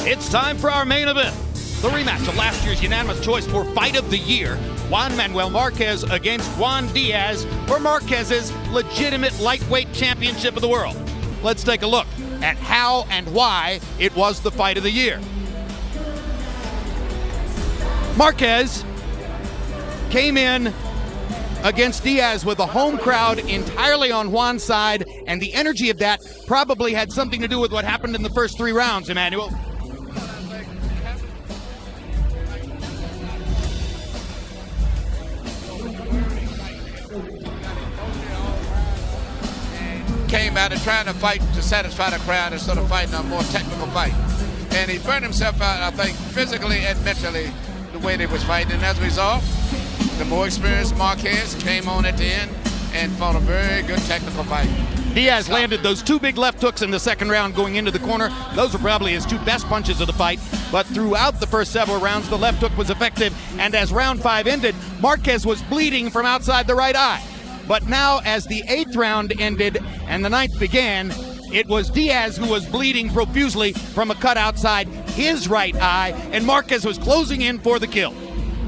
It's time for our main event. The rematch of last year's unanimous choice for Fight of the Year. Manuel Marquez against Juan Diaz for Marquez's legitimate lightweight championship of the world. Let's take a look at how and why it was the Fight of the Year. Marquez came in against Diaz with a home crowd entirely on Juan's side, and the energy of that probably had something to do with what happened in the first 3 rounds, Emmanuel. Came out and trying to fight to satisfy the crowd instead of fighting a more technical fight. And he burned himself out, I think, physically and mentally, the way they was fighting. And as a result, the more experienced Marquez came on at the end and fought a very good technical fight. Diaz landed those 2 big left hooks in the second round going into the corner. Those were probably his 2 best punches of the fight. But throughout the first several rounds, the left hook was effective. And as round 5 ended, Marquez was bleeding from outside the right eye. But now, as the 8th round ended and the 9th began, it was Diaz who was bleeding profusely from a cut outside his right eye, and Marquez was closing in for the kill.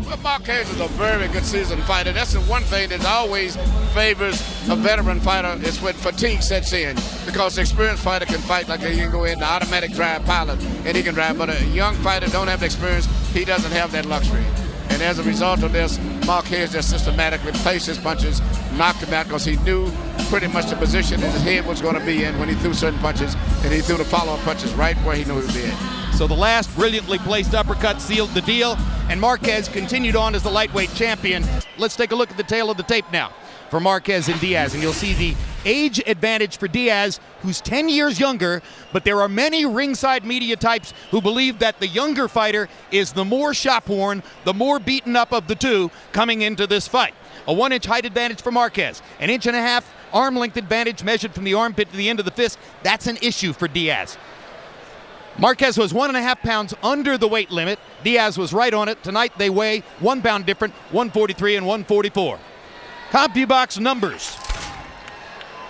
Well, Marquez is a very good seasoned fighter. That's the one thing that always favors a veteran fighter is when fatigue sets in, because the experienced fighter can fight like he can go in the automatic drive pilot and he can drive, but a young fighter don't have the experience. He doesn't have that luxury. And as a result of this, Marquez just systematically placed his punches, knocked him out, because he knew pretty much the position his head was going to be in when he threw certain punches, and he threw the follow-up punches right where he knew he would be at. So the last brilliantly placed uppercut sealed the deal, and Marquez continued on as the lightweight champion. Let's take a look at the tail of the tape now for Marquez and Diaz, and you'll see the age advantage for Diaz, who's 10 years younger, but there are many ringside media types who believe that the younger fighter is the more shop-worn, the more beaten up of the 2 coming into this fight. A 1-inch height advantage for Marquez, an 1.5 inch arm length advantage measured from the armpit to the end of the fist. That's an issue for Diaz. Marquez was 1.5 pounds under the weight limit. Diaz was right on it. Tonight they weigh 1 pound different, 143 and 144. CompuBox numbers.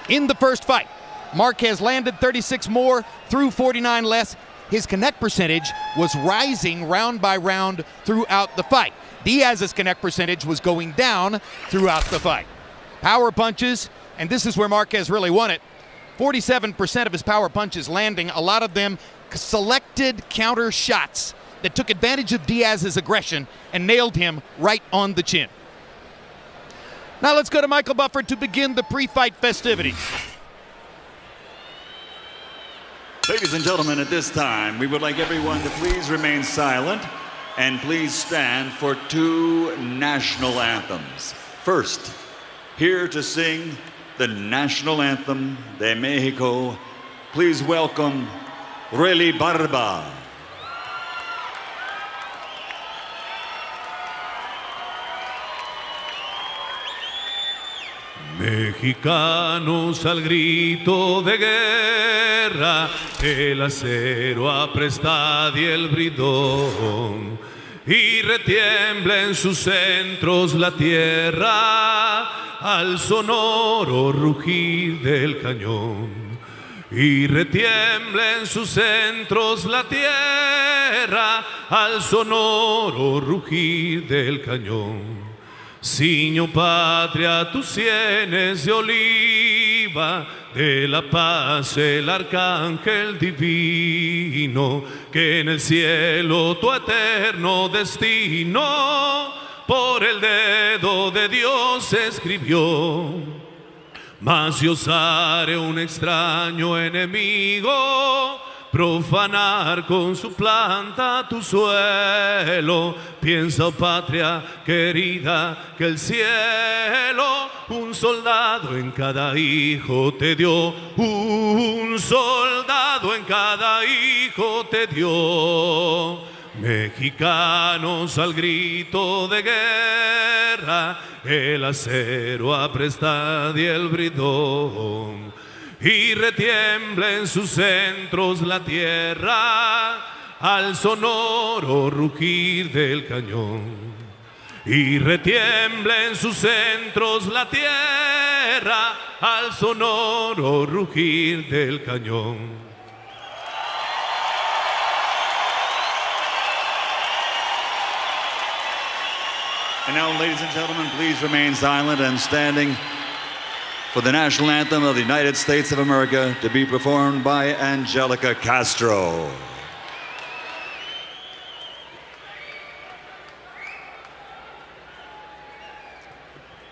In the first fight, Marquez landed 36 more, threw 49 less. His connect percentage was rising round by round throughout the fight. Diaz's connect percentage was going down throughout the fight. Power punches, and this is where Marquez really won it. 47% of his power punches landing, a lot of them selected counter shots that took advantage of Diaz's aggression and nailed him right on the chin. Now let's go to Michael Buffer to begin the pre-fight festivities. Ladies and gentlemen, at this time, we would like everyone to please remain silent and please stand for 2 national anthems. First, here to sing the national anthem de Mexico, please welcome Relly Barba. Mexicanos al grito de guerra, el acero apresta y el bridón, y retiembla en sus centros la tierra al sonoro rugir del cañón. Y retiembla en sus centros la tierra al sonoro rugir del cañón. Ciño patria, tus sienes de oliva, de la paz el arcángel divino, que en el cielo tu eterno destino por el dedo de Dios escribió. Mas yo osaré un extraño enemigo profanar con su planta tu suelo. Piensa, oh patria querida, que el cielo un soldado en cada hijo te dio. Un soldado en cada hijo te dio. Mexicanos al grito de guerra, el acero apresta y el bridón, y retiembla en sus centros la tierra al sonoro rugir del cañón. Y retiembla en sus centros la tierra al sonoro rugir del cañón. And now, ladies and gentlemen, please remain silent and standing for the national anthem of the United States of America to be performed by Angelica Castro.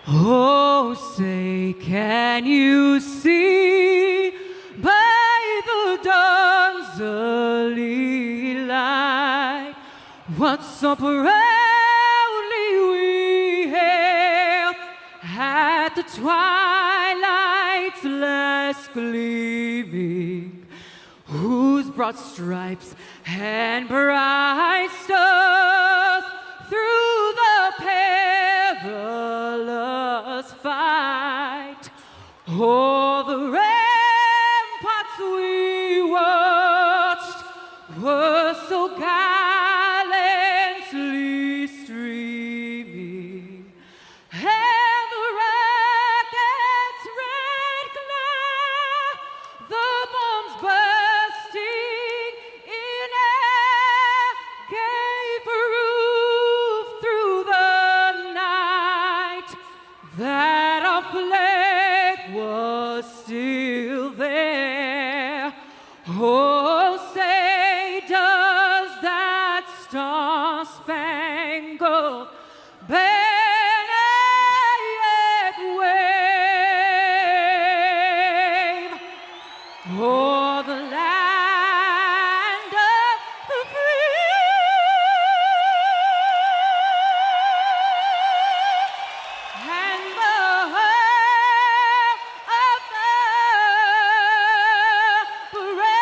Oh, say, can you see by the dawn's early light what so proudly we hailed at the twilight's last gleaming, whose broad stripes and bright stars through the perilous fight o'er the ramparts we watched were so gallantly streaming, and the rocket's red glare, the bombs bursting in air, gave proof through the night that our flag was still there. Oh, say, does that star-spangled banner yet wave o'er the land of the free? And the heart of the brave.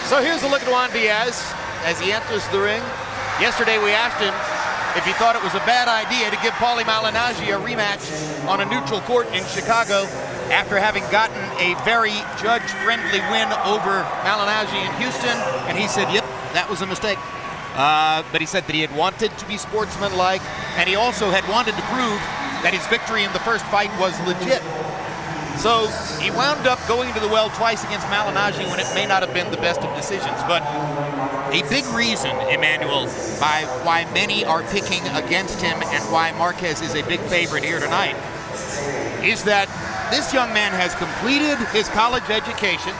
So here's a look at Juan Diaz as he enters the ring. Yesterday we asked him if he thought it was a bad idea to give Paulie Malignaggi a rematch on a neutral court in Chicago after having gotten a very judge-friendly win over Malignaggi in Houston, and he said, yep, that was a mistake. But he said that he had wanted to be sportsmanlike, and he also had wanted to prove that his victory in the first fight was legit. So he wound up going to the well twice against Malignaggi when it may not have been the best of decisions. But a big reason, Emmanuel, by why many are picking against him and why Marquez is a big favorite here tonight is that this young man has completed his college education,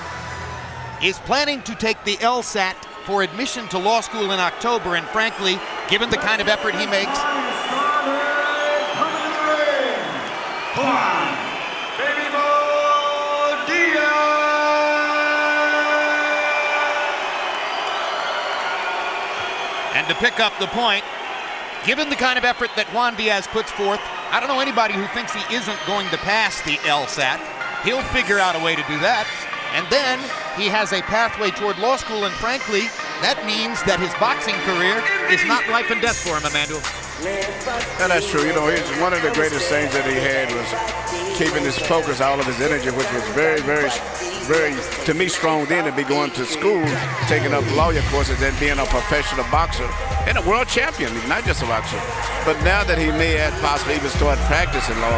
is planning to take the LSAT for admission to law school in October, and frankly, given the kind of effort he makes, and to pick up the point, given the kind of effort that Juan Diaz puts forth, I don't know anybody who thinks he isn't going to pass the LSAT. He'll figure out a way to do that. And then he has a pathway toward law school, and frankly, that means that his boxing career is not life and death for him, Emmanuel. And that's true. You know, one of the greatest things that he had was keeping his focus, all of his energy, which was very, very, very, to me, strong then, to be going to school, taking up lawyer courses, and being a professional boxer and a world champion, not just a boxer. But now that he may have possibly even start practicing law,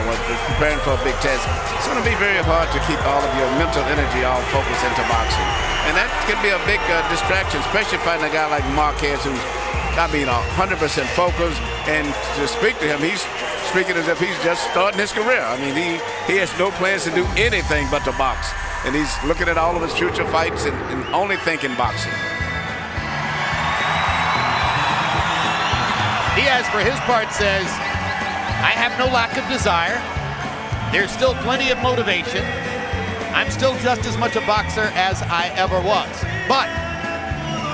preparing for a big test, it's going to be very hard to keep all of your mental energy all focused into boxing. And that can be a big distraction, especially fighting a guy like Marquez, who's 100% focused, and to speak to him, he's speaking as if he's just starting his career. I mean, he has no plans to do anything but to box, and he's looking at all of his future fights and only thinking boxing. Diaz, for his part, says, I have no lack of desire. There's still plenty of motivation. I'm still just as much a boxer as I ever was. But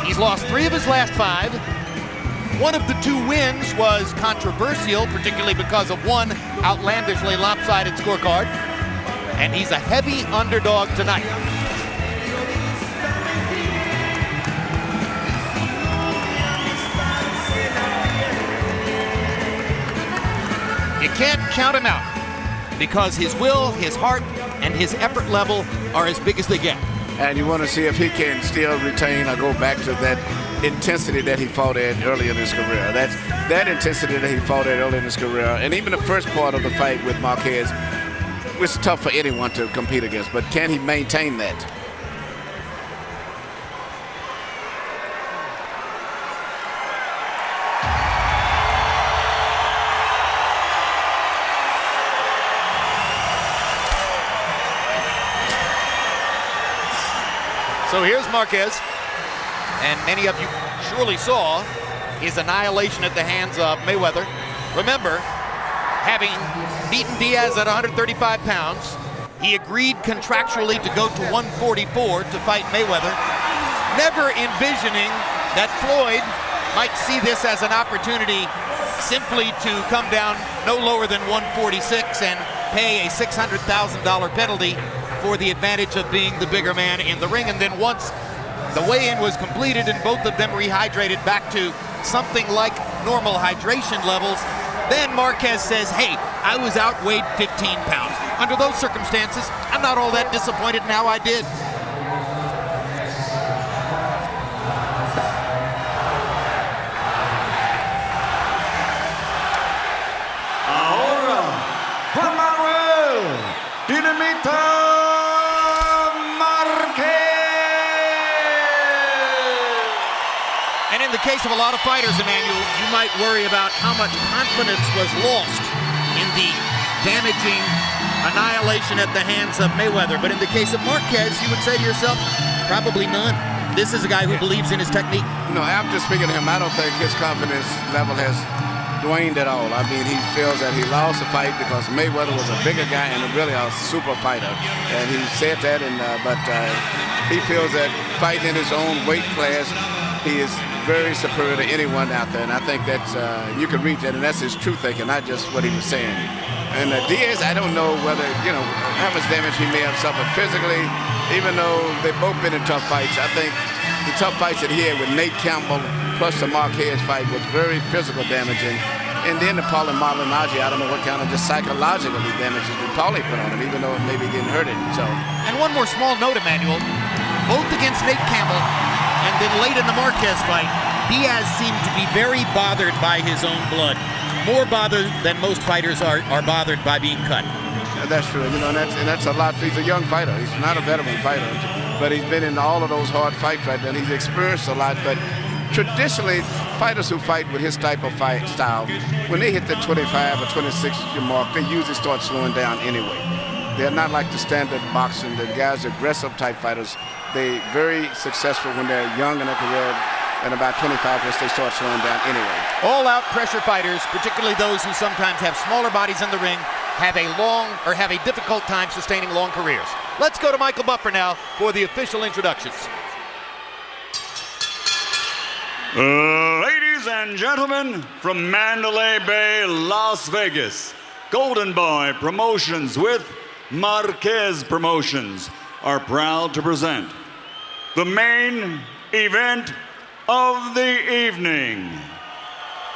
he's lost 3 of his last 5. One of the 2 wins was controversial, particularly because of one outlandishly lopsided scorecard. And he's a heavy underdog tonight. You can't count him out because his will, his heart, and his effort level are as big as they get. And you want to see if he can still retain or go back to that intensity that he fought at early in his career. That intensity that he fought at early in his career, and even the first part of the fight with Marquez, was tough for anyone to compete against. But can he maintain that? So here's Marquez, and many of you surely saw his annihilation at the hands of Mayweather. Remember, having beaten Diaz at 135 pounds, he agreed contractually to go to 144 to fight Mayweather, never envisioning that Floyd might see this as an opportunity simply to come down no lower than 146 and pay a $600,000 penalty for the advantage of being the bigger man in the ring. And then once the weigh-in was completed and both of them rehydrated back to something like normal hydration levels, then Marquez says, hey, I was outweighed 15 pounds. Under those circumstances, I'm not all that disappointed in how I did. Ahora, Juan Manuel, Dinamita And in the case of a lot of fighters, Emmanuel, you might worry about how much confidence was lost in the damaging annihilation at the hands of Mayweather. But in the case of Marquez, you would say to yourself, probably none. This is a guy who believes in his technique. No, after speaking to him, I don't think his confidence level has waned at all. I mean, he feels that he lost the fight because Mayweather was a bigger guy and really a super fighter. And he said that, but he feels that fighting in his own weight class, he is very superior to anyone out there, and I think that you can read that, and that's his true thinking, not just what he was saying. And Diaz, I don't know whether, how much damage he may have suffered physically, even though they've both been in tough fights. I think the tough fights that he had with Nate Campbell plus the Marquez fight was very physical damaging. And then the Paulie Malignaggi, I don't know what kind of just psychological damage that Paulie put on him, even though it maybe didn't hurt him. So. And one more small note, Emmanuel, both against Nate Campbell and then late in the Marquez fight, Diaz seemed to be very bothered by his own blood. More bothered than most fighters are bothered by being cut. Yeah, that's true, and that's a lot. He's a young fighter. He's not a veteran fighter, but he's been in all of those hard fights right there. He's experienced a lot, but traditionally, fighters who fight with his type of fight style, when they hit the 25 or 26 mark, they usually start slowing down anyway. They're not like the standard boxing. The guys, aggressive type fighters, they very successful when they're young in their career, and about 25 once they start slowing down anyway. All-out pressure fighters, particularly those who sometimes have smaller bodies in the ring, have a difficult time sustaining long careers. Let's go to Michael Buffer now for the official introductions. Ladies and gentlemen, from Mandalay Bay, Las Vegas, Golden Boy Promotions with Marquez Promotions are proud to present the main event of the evening.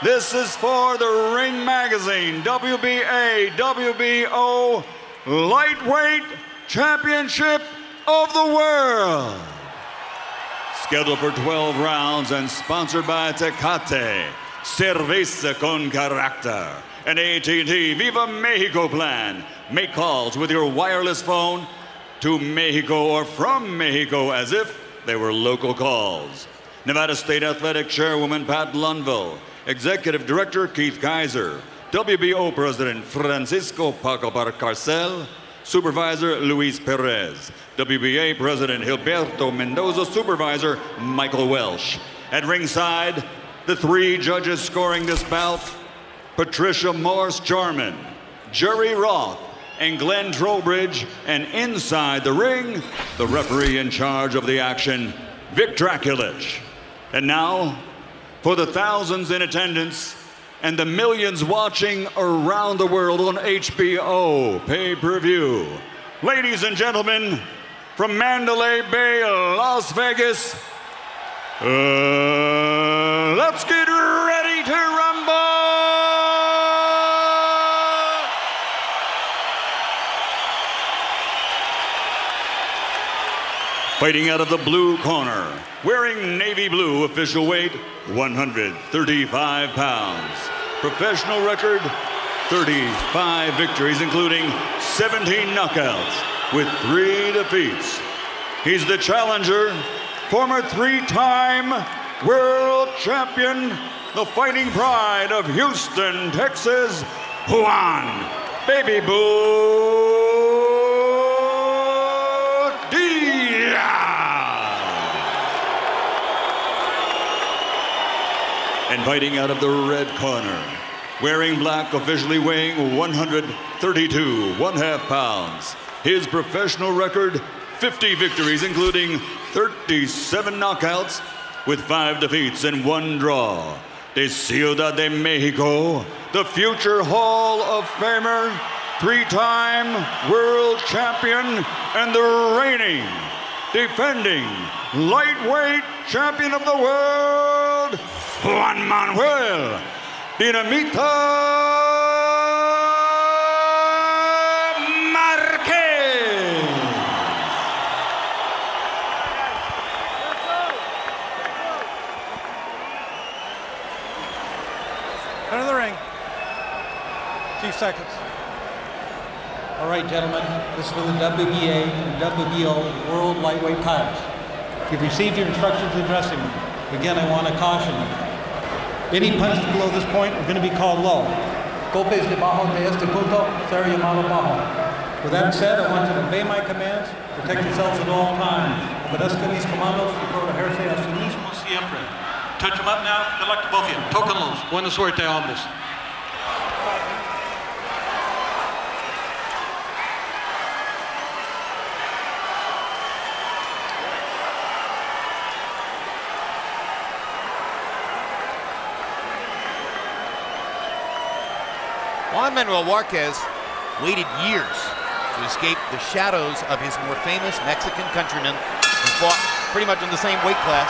This is for the Ring Magazine WBA WBO Lightweight Championship of the World. Scheduled for 12 rounds and sponsored by Tecate, Cerveza con Carácter, and AT&T Viva Mexico plan. Make calls with your wireless phone to Mexico or from Mexico as if they were local calls. Nevada State Athletic Chairwoman Pat Lunville, Executive Director Keith Kaiser, WBO President Francisco Paco Barcarcel, Supervisor Luis Perez, WBA President Gilberto Mendoza, Supervisor Michael Welsh. At ringside, the three judges scoring this bout, Patricia Morris-Jarman, Jerry Roth, and Glenn Trowbridge, and inside the ring, the referee in charge of the action, Vic Draculich. And now, for the thousands in attendance and the millions watching around the world on HBO pay-per-view, ladies and gentlemen, from Mandalay Bay, Las Vegas, let's get ready to rumble! Fighting out of the blue corner, wearing navy blue, official weight 135 pounds. Professional record 35 victories, including 17 knockouts with 3 defeats. He's the challenger, former 3-time world champion, the fighting pride of Houston, Texas, Juan Baby Boo Diaz. And fighting out of the red corner, wearing black, officially weighing 132 1/2 pounds. His professional record, 50 victories, including 37 knockouts with 5 defeats and 1 draw. De Ciudad de Mexico, the future Hall of Famer, 3-time world champion, and the reigning, defending lightweight champion of the world, Juan Manuel Dinamita Marquez. Enter the ring. 2 seconds. All right, gentlemen, this is for the WBA and WBO World Lightweight titles. You've received your instructions in the dressing room. Again, I want to caution you. Any punches below this point are going to be called low. Golpes debajo de este punto será llamado bajo. With that said, I want you to obey my commands, protect yourselves at all times. Obedezcan mis comandos y protegerse a sí mismos siempre. Touch them up now. Good luck to both of you. Tóquenlos. Buena suerte a ambos. Juan Manuel Marquez waited years to escape the shadows of his more famous Mexican countrymen who fought pretty much in the same weight class,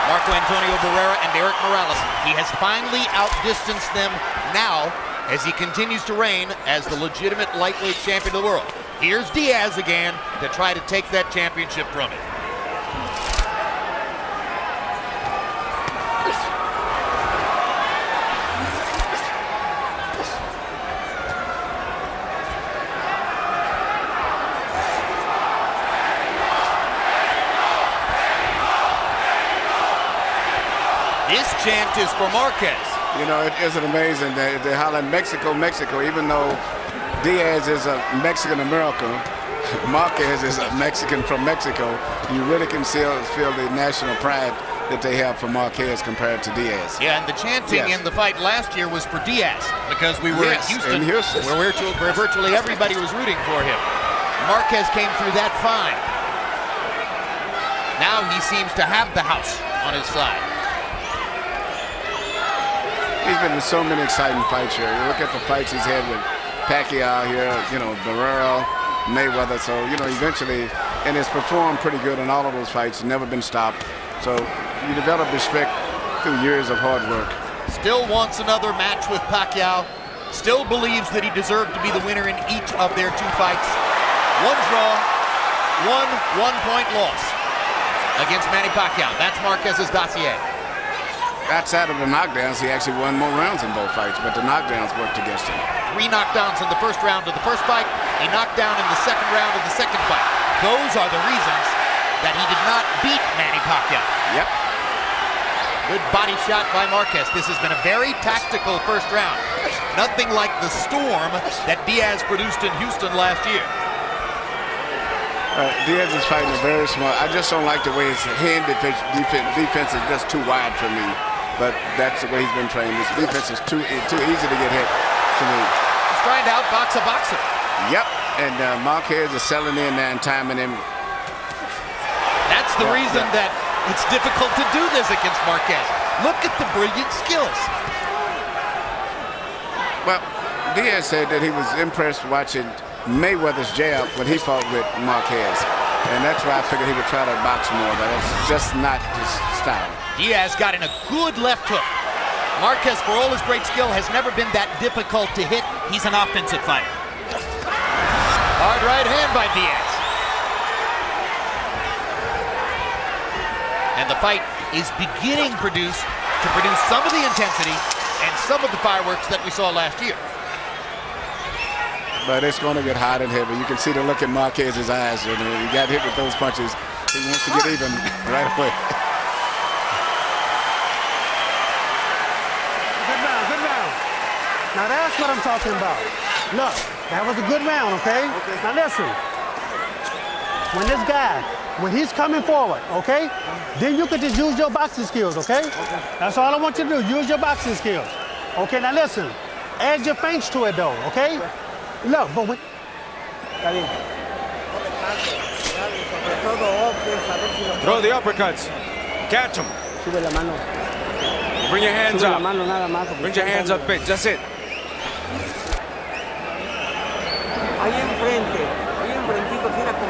Marco Antonio Barrera and Eric Morales. He has finally outdistanced them now as he continues to reign as the legitimate lightweight champion of the world. Here's Diaz again to try to take that championship from him. This chant is for Marquez. You know, it isn't amazing that they holler Mexico, Mexico, even though Diaz is a Mexican American, Marquez is a Mexican from Mexico. You really can feel the national pride that they have for Marquez compared to Diaz. Yeah, and the chanting in the fight last year was for Diaz because we were in Houston, where virtually everybody was rooting for him. Marquez came through that fine. Now he seems to have the house on his side. He's been in so many exciting fights here. You look at the fights he's had with Pacquiao here, you know, Barrera, Mayweather. So, you know, eventually, and has performed pretty good in all of those fights, never been stopped. So you develop respect through years of hard work. Still wants another match with Pacquiao. Still believes that he deserved to be the winner in each of their 2 fights. 1 draw, 1 one-point loss against Manny Pacquiao. That's Marquez's dossier. Outside of the knockdowns, he actually won more rounds in both fights, but the knockdowns worked against him. 3 knockdowns in the first round of the first fight, a knockdown in the second round of the second fight. Those are the reasons that he did not beat Manny Pacquiao. Yep. Good body shot by Marquez. This has been a very tactical first round. Nothing like the storm that Diaz produced in Houston last year. Diaz is fighting very smart. I just don't like the way his hand defense is just too wide for me. But that's the way he's been trained. His defense is too easy to get hit to me. He's trying to outbox a boxer. Yep, and Marquez is selling in there and timing him. That's the reason that it's difficult to do this against Marquez. Look at the brilliant skills. Well, Diaz said that he was impressed watching Mayweather's jab when he fought with Marquez. And that's why I figured he would try to box more, but it's just not his style. Diaz got in a good left hook. Marquez, for all his great skill, has never been that difficult to hit. He's an offensive fighter. Hard right hand by Diaz. And the fight is beginning to produce some of the intensity and some of the fireworks that we saw last year. But it's going to get hot and heavy. You can see the look in Marquez's eyes. When he got hit with those punches, he wants to get even right away. Good round, good round. Now that's what I'm talking about. Look, that was a good round, okay? Now listen. When he's coming forward, okay? Then you can just use your boxing skills, okay? That's all I want you to do, use your boxing skills. Okay, now listen. Add your feints to it though, okay? Look, but when... Throw the uppercuts. Catch him. Bring your hands up. Bring your hands up, bitch. That's it.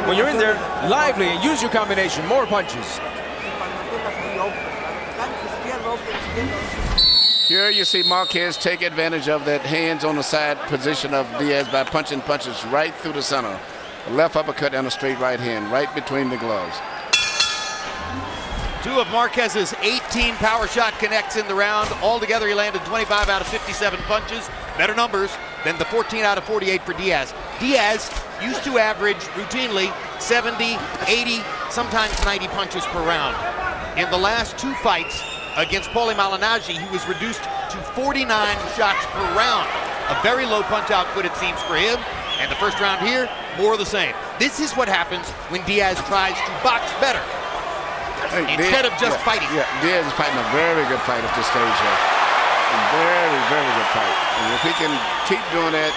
When you're in there, lively and use your combination. More punches. Here you see Marquez take advantage of that hands on the side position of Diaz by punching punches right through the center. A left uppercut and a straight right hand right between the gloves. 2 of Marquez's 18 power shot connects in the round. Altogether, he landed 25 out of 57 punches. Better numbers than the 14 out of 48 for Diaz. Diaz used to average routinely 70, 80, sometimes 90 punches per round. In the last 2 fights against Paulie Malignaggi, he was reduced to 49 shots per round. A very low punch output, it seems, for him. And the first round here, more of the same. This is what happens when Diaz tries to box better instead of just fighting. Yeah, Diaz is fighting a very good fight at this stage here. A very, very good fight. And if he can keep doing that,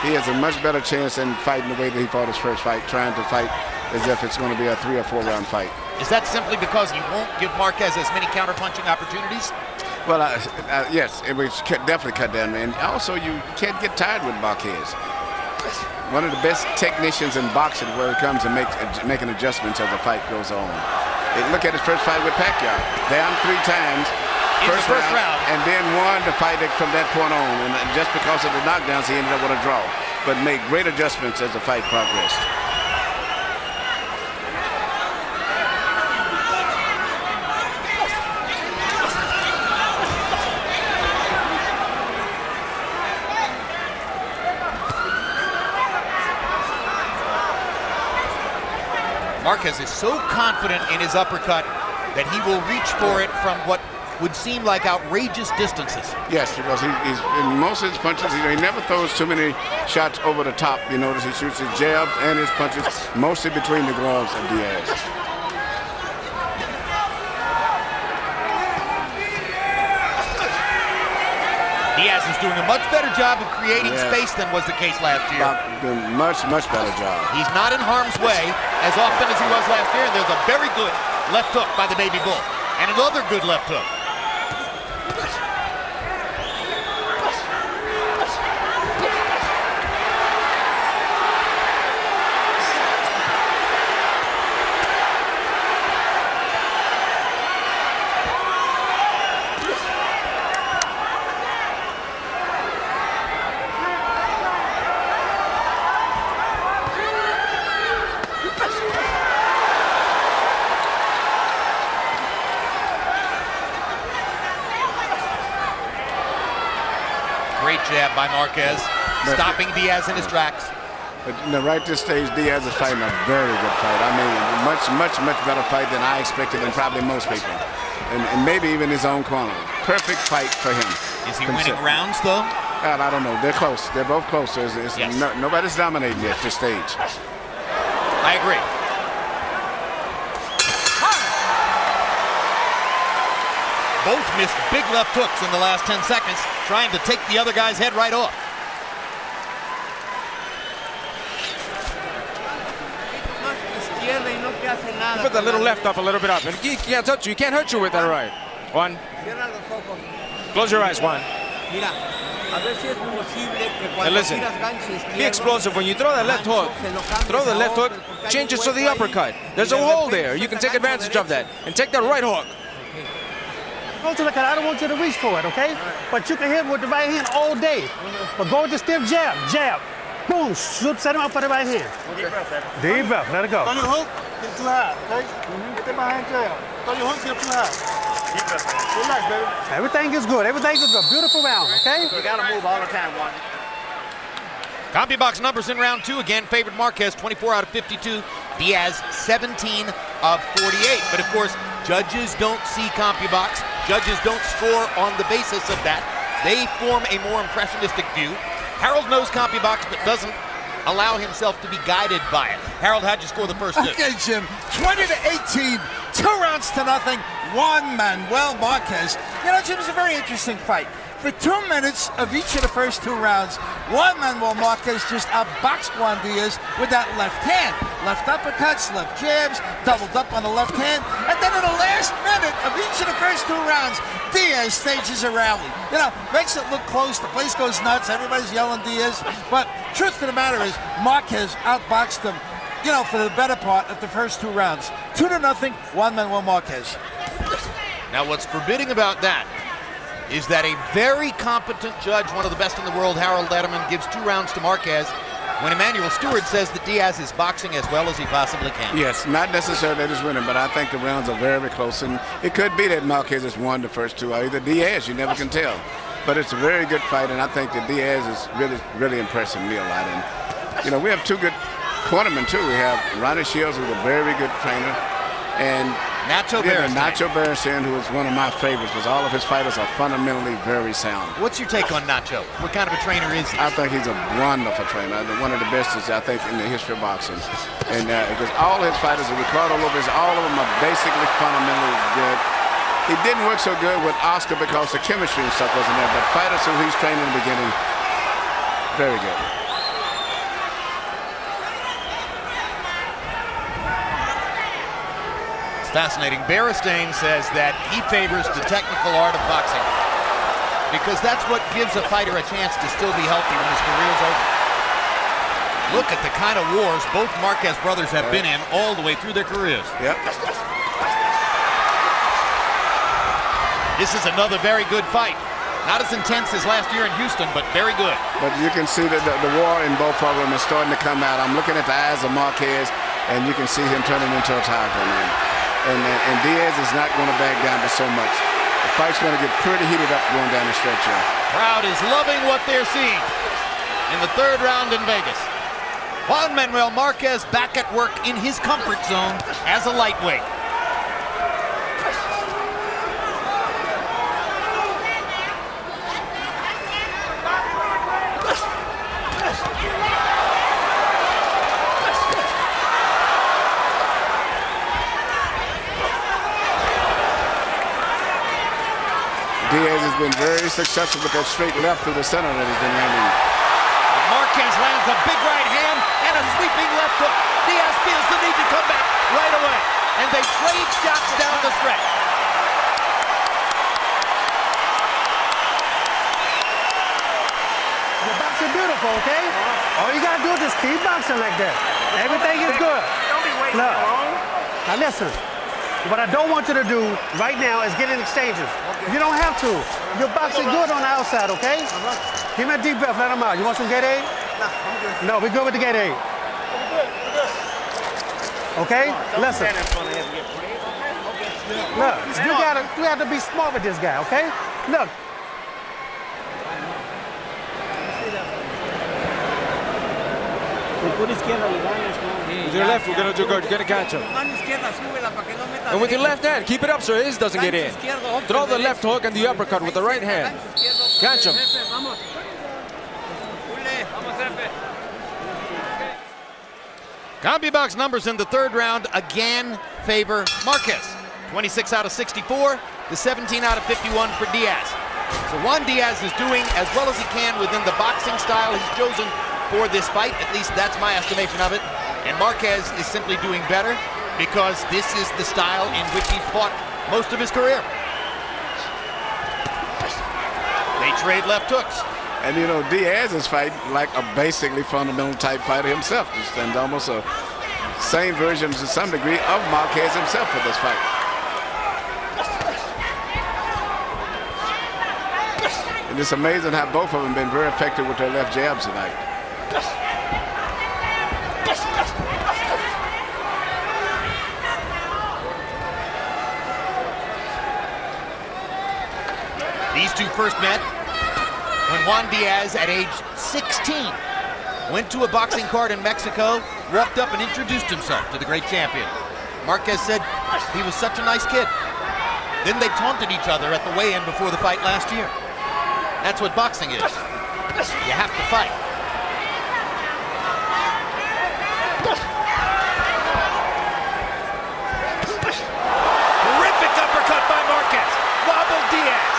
he has a much better chance than fighting the way that he fought his first fight, trying to fight as if it's going to be a 3 or 4 round fight. Is that simply because he won't give Marquez as many counter-punching opportunities? Well, yes, it would definitely cut down, man. Also, you can't get tired with Marquez. One of the best technicians in boxing where it comes to making adjustments as the fight goes on. Look at his first fight with Pacquiao. Down 3 times. First round. And then won the fight from that point on. And just because of the knockdowns, he ended up with a draw. But made great adjustments as the fight progressed. Marquez is so confident in his uppercut that he will reach for it from what would seem like outrageous distances. Yes, because he's in most of his punches, he never throws too many shots over the top. You notice he shoots his jabs and his punches mostly between the gloves of Diaz. Diaz is doing a much better job of creating space than was the case last year. Much better job. He's not in harm's way as often as he was last year, and there's a very good left hook by the Baby Bull. And another good left hook. Great jab by Marquez, stopping Diaz in his tracks. But right at this stage, Diaz is fighting a very good fight. I mean, much better fight than I expected and probably most people. And maybe even his own corner. Perfect fight for him. Is he winning rounds, though? I don't know. They're close. They're both close. Nobody's dominating yet at this stage. I agree. Both missed big left hooks in the last 10 seconds, trying to take the other guy's head right off. You put that little left up a little bit up, and he can't touch you. He can't hurt you with that right. Juan. Close your eyes, Juan. And listen, be explosive. When you throw that left hook, change it to the uppercut. There's a hole there. You can take advantage of that. And take that right hook. I don't want you to reach for it, okay? But you can hit with the right hand all day. But go with the stiff jab, boom, set him up for the right hand. Deep breath, let it go. Get too high, okay? Get that behind jab. Throw your hooks up too high. Relax, baby. Everything is good. Everything is good. Beautiful round, okay? You gotta move all the time, Juan. CompuBox numbers in round 2 again favored Marquez 24 out of 52. Diaz 17 of 48. But of course, judges don't see CompuBox. Judges don't score on the basis of that. They form a more impressionistic view. Harold knows CompuBox but doesn't allow himself to be guided by it. Harold, how'd you score the first 2? Okay, Jim, 20-18, 2 rounds to nothing. Juan Manuel Marquez. You know, Jim, it's a very interesting fight. For 2 minutes of each of the first 2 rounds, Juan Manuel Marquez just outboxed Juan Diaz with that left hand. Left uppercuts, left jabs, doubled up on the left hand. And then in the last minute of each of the first 2 rounds, Diaz stages a rally. You know, makes it look close. The place goes nuts. Everybody's yelling Diaz. But truth of the matter is, Marquez outboxed him, you know, for the better part of the first 2 rounds. 2-0, Juan Manuel Marquez. Now, what's forbidding about that is that a very competent judge, one of the best in the world, Harold Letterman, gives 2 rounds to Marquez when Emmanuel Stewart says that Diaz is boxing as well as he possibly can. Yes, not necessarily that he's winning, but I think the rounds are very, very close. And it could be that Marquez has won the first 2, or either Diaz, you never can tell. But it's a very good fight, and I think that Diaz is really, really impressing me a lot. And, you know, we have 2 good cornermen, too. We have Ronnie Shields, who's a very good trainer, and Nacho Berenstein, who is one of my favorites, because all of his fighters are fundamentally very sound. What's your take on Nacho? What kind of a trainer is he? I think he's a wonderful trainer. One of the best, I think, in the history of boxing. And because all his fighters, Ricardo Lopez, all of them are basically fundamentally good. He didn't work so good with Oscar because the chemistry and stuff wasn't there, but fighters who he's trained in the beginning, very good. Fascinating. Berenstein says that he favors the technical art of boxing because that's what gives a fighter a chance to still be healthy when his career's over. Look at the kind of wars both Marquez brothers have been in all the way through their careers. Yep. This is another very good fight. Not as intense as last year in Houston, but very good. But you can see that the war in both of them is starting to come out. I'm looking at the eyes of Marquez, and you can see him turning into a tiger, man. And Diaz is not going to back down to so much. The fight's going to get pretty heated up going down the stretch here. Crowd is loving what they're seeing in the 3rd round in Vegas. Juan Manuel Marquez back at work in his comfort zone as a lightweight. Diaz has been very successful with that straight left through the center that he's been landing. Marquez lands a big right hand and a sweeping left hook. Diaz feels the need to come back right away. And they trade shots down the stretch. You're boxing beautiful, okay? All you gotta do is just keep boxing like that. Everything is good. Don't be waiting Look, long. now listen. What I don't want you to do right now is get in exchanges. You don't have to. You're boxing good on the outside, okay? Give me a deep breath, let him out. You want some Gatorade? No, I'm good. No, we're good with the Gatorade. Okay? Listen. Look, you have to be smart with this guy, okay? Look. With your left, we're going to catch him. And with your left hand, keep it up so his doesn't get in. Throw the left hook and the uppercut with the right hand. Catch him. CompuBox numbers in the 3rd round again favor Marquez. 26 out of 64, the 17 out of 51 for Diaz. So Juan Diaz is doing as well as he can within the boxing style he's chosen for this fight. At least that's my estimation of it. And Marquez is simply doing better because this is the style in which he's fought most of his career. They trade left hooks. And you know, Diaz is fighting like a basically fundamental type fighter himself. And almost a same version to some degree of Marquez himself for this fight. And it's amazing how both of them have been very effective with their left jabs tonight. These two first met when Juan Diaz, at age 16, went to a boxing card in Mexico, walked up and introduced himself to the great champion. Marquez said he was such a nice kid. Then they taunted each other at the weigh-in before the fight last year. That's what boxing is. You have to fight. Terrific uppercut by Marquez. Wobbled Diaz.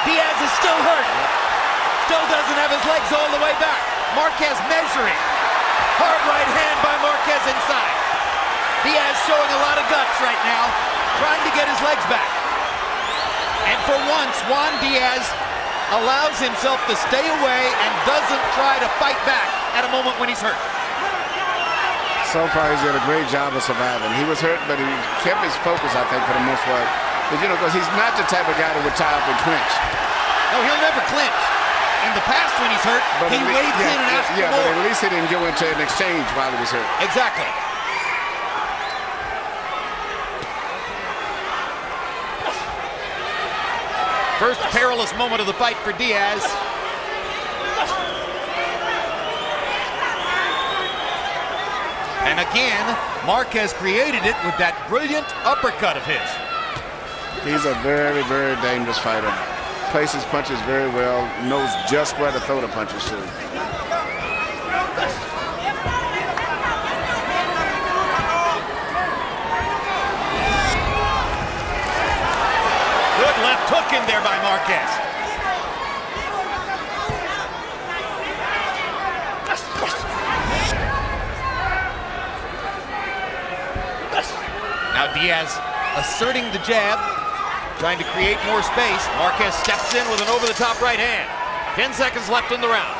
Diaz is still hurt. Still doesn't have his legs all the way back. Marquez measuring. Hard right hand by Marquez inside. Diaz showing a lot of guts right now, trying to get his legs back. And for once, Juan Diaz allows himself to stay away and doesn't try to fight back at a moment when he's hurt. So far, he's done a great job of surviving. He was hurt, but he kept his focus, I think, for the most part. But, you know, because he's not the type of guy that would tie up and clinch. No, he'll never clinch. In the past, when he's hurt, he wades in and asks for more. But at least he didn't go into an exchange while he was hurt. Exactly. First perilous moment of the fight for Diaz. And again, Marquez created it with that brilliant uppercut of his. He's a very, very dangerous fighter. Places punches very well, knows just where to throw the punches to. Good left hook in there by Marquez. Now Diaz asserting the jab, trying to create more space. Marquez steps in with an over-the-top right hand. 10 seconds left in the round.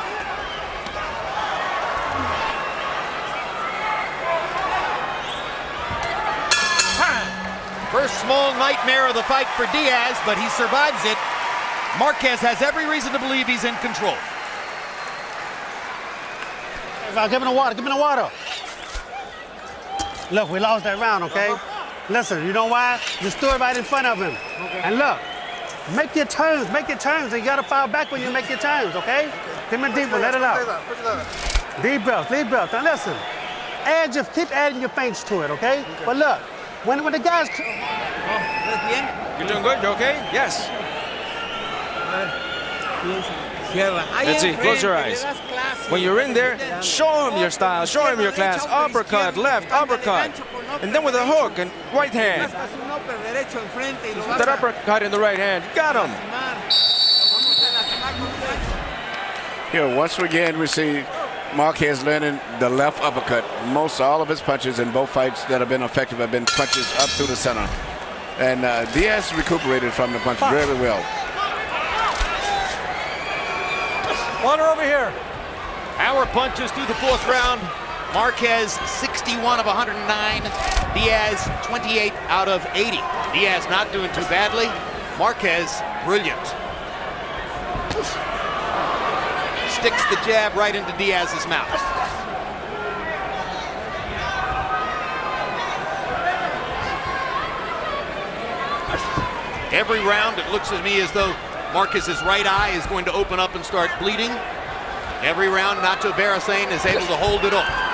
First small nightmare of the fight for Diaz, but he survives it. Marquez has every reason to believe he's in control. Give me the water, give me the water. Look, we lost that round, okay? Listen, you know why? You stood right in front of him. Okay. And look, make your turns, and you gotta fire back when you make your turns, okay? Give me a deep one, let it out. Deep breath. Now listen, keep adding your feints to it, okay? But look, when the guys... You're doing good, you okay? Yes. That's it, close your eyes. When you're in there, show him your style, show him your class. Uppercut, left, uppercut. And then with a hook and right hand. That uppercut in the right hand, got him. Here, once again, we see Marquez learning the left uppercut. Most all of his punches in both fights that have been effective have been punches up through the center. And Diaz recuperated from the punch very well. Water over here. Power punches through the fourth round. Marquez 61 of 109. Diaz 28 out of 80. Diaz not doing too badly. Marquez brilliant. Sticks the jab right into Diaz's mouth. Every round it looks to me as though Marquez's right eye is going to open up and start bleeding. Every round, Nacho Barasane is able to hold it off.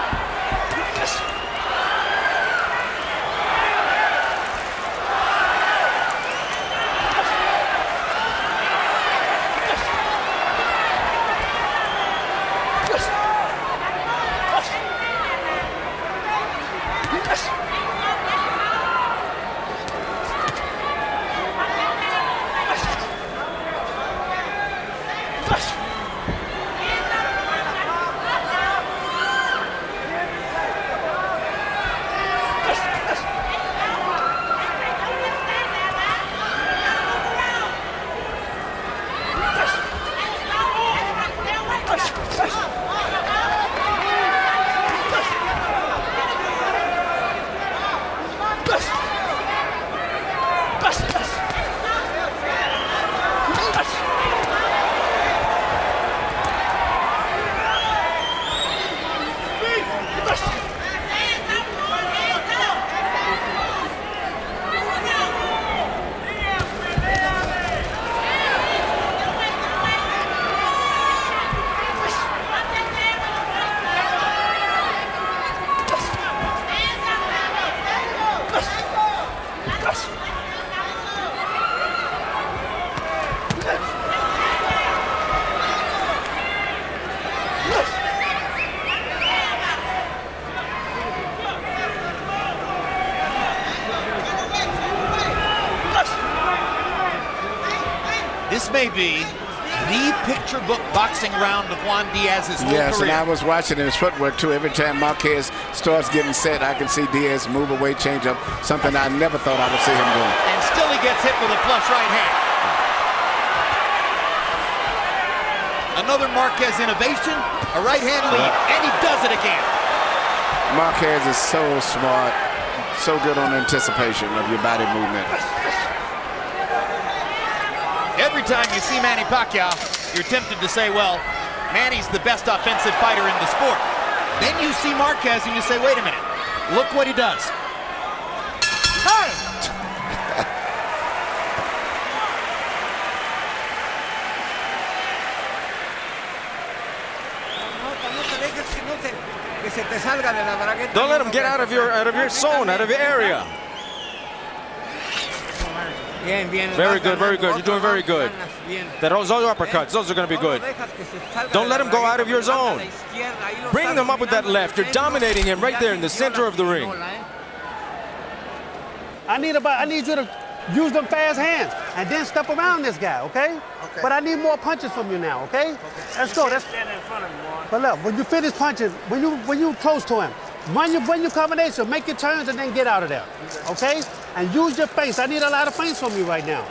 may be the picture book boxing round of Juan Diaz's whole Yes, career. and I was watching his footwork too. Every time Marquez starts getting set, I can see Diaz move away, change up, something I never thought I would see him doing. And still he gets hit with a flush right hand. Another Marquez innovation, a right hand lead, and he does it again. Marquez is so smart, so good on anticipation of your body movement. Every time you see Manny Pacquiao, you're tempted to say, well, Manny's the best offensive fighter in the sport. Then you see Marquez and you say, wait a minute, look what he does. Don't let him get out of your zone, out of your area. Very good, very good. You're doing very good. Those uppercuts, those are going to be good. Don't let him go out of your zone. Bring them up with that left. You're dominating him right there in the center of the ring. I need you to use them fast hands and then step around this guy, okay? But I need more punches from you now, okay? Let's go. But look, when you finish punching, when you close to him, run your combination, make your turns, and then get out of there, okay? And use your face. I need a lot of face from you right now.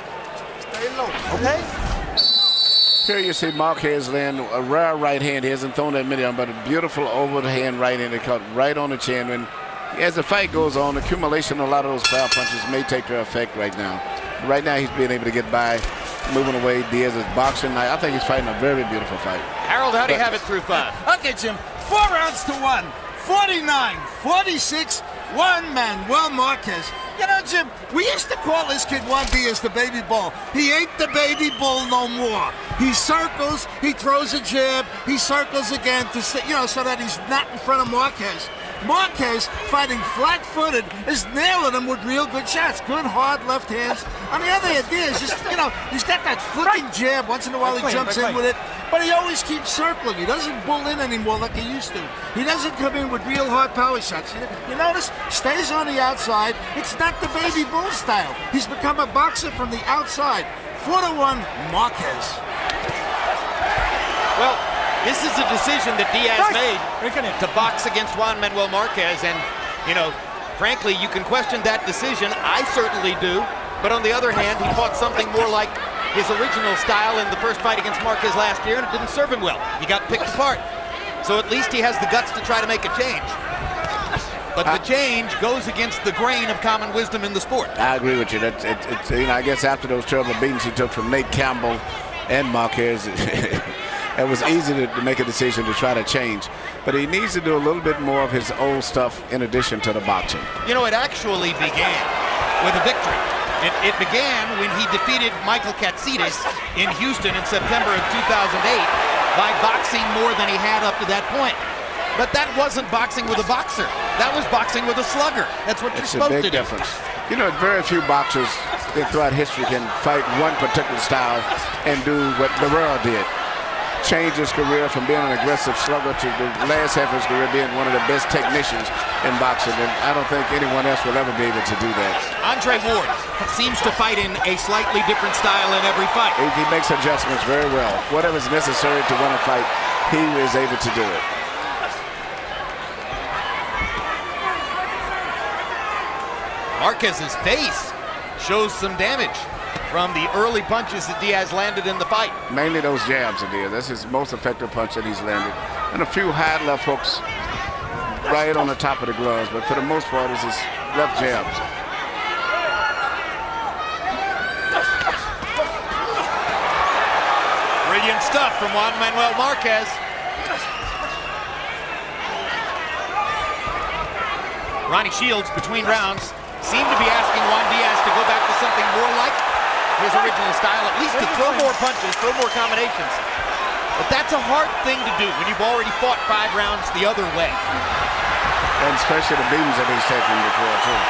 Stay low, okay? Here you see Marquez land a rare right hand. He hasn't thrown that many of them, but a beautiful overhand right hand that caught right on the chin. And as the fight goes on, accumulation of a lot of those foul punches may take their effect right now. Right now, he's being able to get by, moving away. Diaz is boxing. I think he's fighting a very beautiful fight. Harold, how do you have it through 5? Okay, Jim. 4 rounds to 1. 49-46. Manuel Marquez. You know, Jim, we used to call this kid Juan Diaz the baby bull. He ain't the baby bull no more. He circles, he throws a jab, he circles again to, so that he's not in front of Marquez. Marquez, fighting flat-footed, is nailing him with real good shots. Good, hard left hands. On the other hand, Diaz just, he's got that flicking jab. Once in a while he jumps in with it. But he always keeps circling. He doesn't bull in anymore like he used to. He doesn't come in with real hard power shots. You notice? Stays on the outside. It's not the baby bull style. He's become a boxer from the outside. 4-1, Marquez. Well, this is a decision that Diaz made to box against Juan Manuel Marquez. And, frankly, you can question that decision. I certainly do. But on the other hand, he fought something more like his original style in the first fight against Marquez last year, and it didn't serve him well. He got picked apart. So at least he has the guts to try to make a change. But the change goes against the grain of common wisdom in the sport. I agree with you. I guess after those terrible beatings he took from Nate Campbell and Marquez, it was easy to make a decision to try to change. But he needs to do a little bit more of his old stuff in addition to the boxing. It actually began with a victory. It began when he defeated Michael Katsidis in Houston in September of 2008 by boxing more than he had up to that point. But that wasn't boxing with a boxer. That was boxing with a slugger. That's what you're supposed to do. It's a big difference. Very few boxers throughout history can fight one particular style and do what Barrera did. Changed his career from being an aggressive slugger to the last half of his career being one of the best technicians in boxing, and I don't think anyone else will ever be able to do that. Andre Ward seems to fight in a slightly different style in every fight. He makes adjustments very well. Whatever's necessary to win a fight, he is able to do it. Marquez's face shows some damage from the early punches that Diaz landed in the fight. Mainly those jabs of Diaz. That's his most effective punch that he's landed. And a few high left hooks right on the top of the gloves, but for the most part, it's his left jabs. Brilliant stuff from Juan Manuel Marquez. Ronnie Shields, between rounds, seemed to be asking Juan Diaz to go back to something more like his original style, at least to throw more punches, throw more combinations. But that's a hard thing to do when you've already fought 5 rounds the other way. And especially the beatings that he's taken before, too.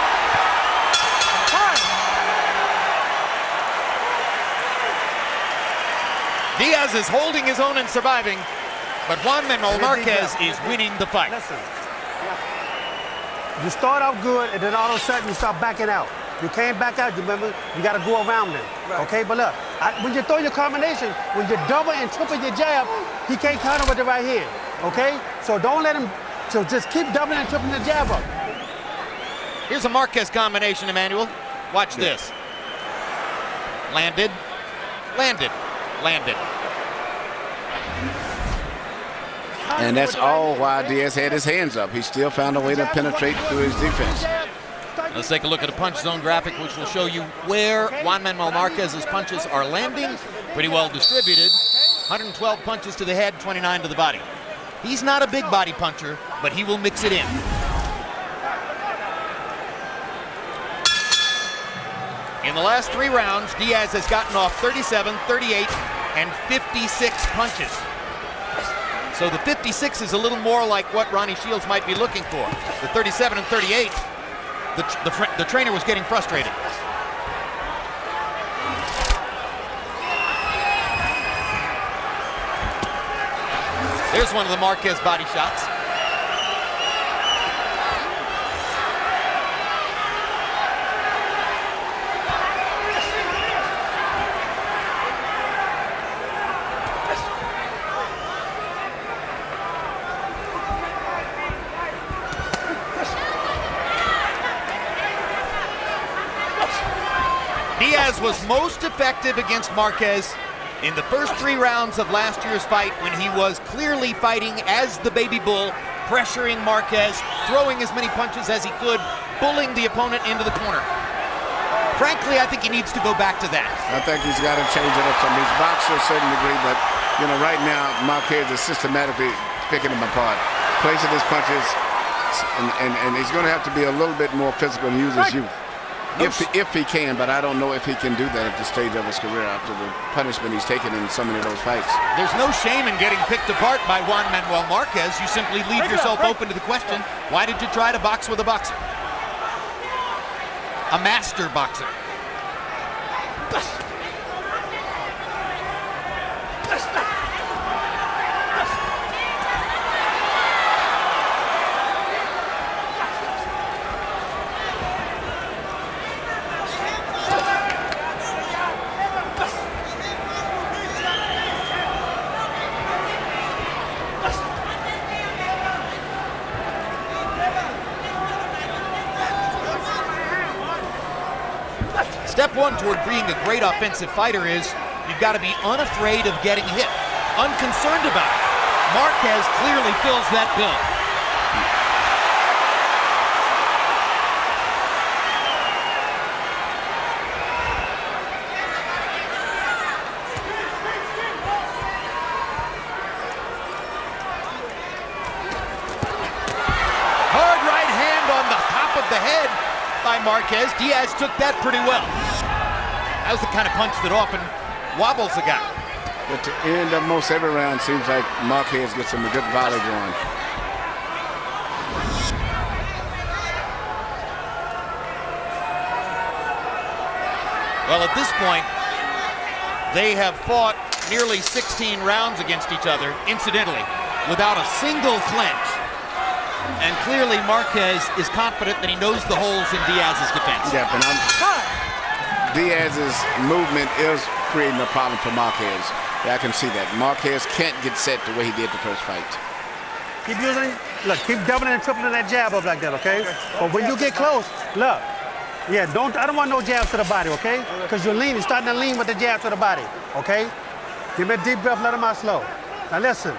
Diaz is holding his own and surviving, but Juan Manuel Marquez is winning the fight. Listen, you start out good, and then all of a sudden you start backing out. You can't back out, you remember? You got to go around them, okay? But look, When you throw your combination, when you double and triple your jab, he can't counter with the right hand, okay? So don't let him, so just keep doubling and tripling the jab up. Here's a Marquez combination, Emmanuel. Watch this. Landed, landed, landed. And that's all why Diaz had his hands up. He still found a way to penetrate through his defense. Let's take a look at a punch zone graphic, which will show you where Juan Manuel Marquez's punches are landing. Pretty well distributed. 112 punches to the head, 29 to the body. He's not a big body puncher, but he will mix it in. In the last 3 rounds, Diaz has gotten off 37, 38, and 56 punches. So the 56 is a little more like what Ronnie Shields might be looking for. The 37 and 38, the trainer was getting frustrated. There's one of the Marquez body shots. Diaz was most effective against Marquez in the first 3 rounds of last year's fight when he was clearly fighting as the baby bull, pressuring Marquez, throwing as many punches as he could, bullying the opponent into the corner. Frankly, I think he needs to go back to that. I think he's got to change it up some. He's boxed to a certain degree, but right now Marquez is systematically picking him apart, placing his punches, and he's going to have to be a little bit more physical and use his youth. If he can, but I don't know if he can do that at this stage of his career after the punishment he's taken in so many of those fights. There's no shame in getting picked apart by Juan Manuel Marquez. You simply leave yourself open to the question, why did you try to box with a boxer? A master boxer. Step 1 toward being a great offensive fighter is you've got to be unafraid of getting hit, unconcerned about it. Marquez clearly fills that bill. Hard right hand on the top of the head by Marquez. Diaz took that pretty well. That was the kind of punch that often wobbles a guy. At the end of most every round, seems like Marquez gets some good volley going. Well, at this point, they have fought nearly 16 rounds against each other, incidentally, without a single clinch. And clearly Marquez is confident that he knows the holes in Diaz's defense. Yeah, but Diaz's movement is creating a problem for Marquez. Yeah, I can see that. Marquez can't get set the way he did the first fight. Keep using, look, keep doubling and tripling that jab up like that, okay? But when you get close, look, yeah, I don't want no jabs to the body, okay? Because you're starting to lean with the jab to the body, okay? Give me a deep breath, let them out slow. Now listen.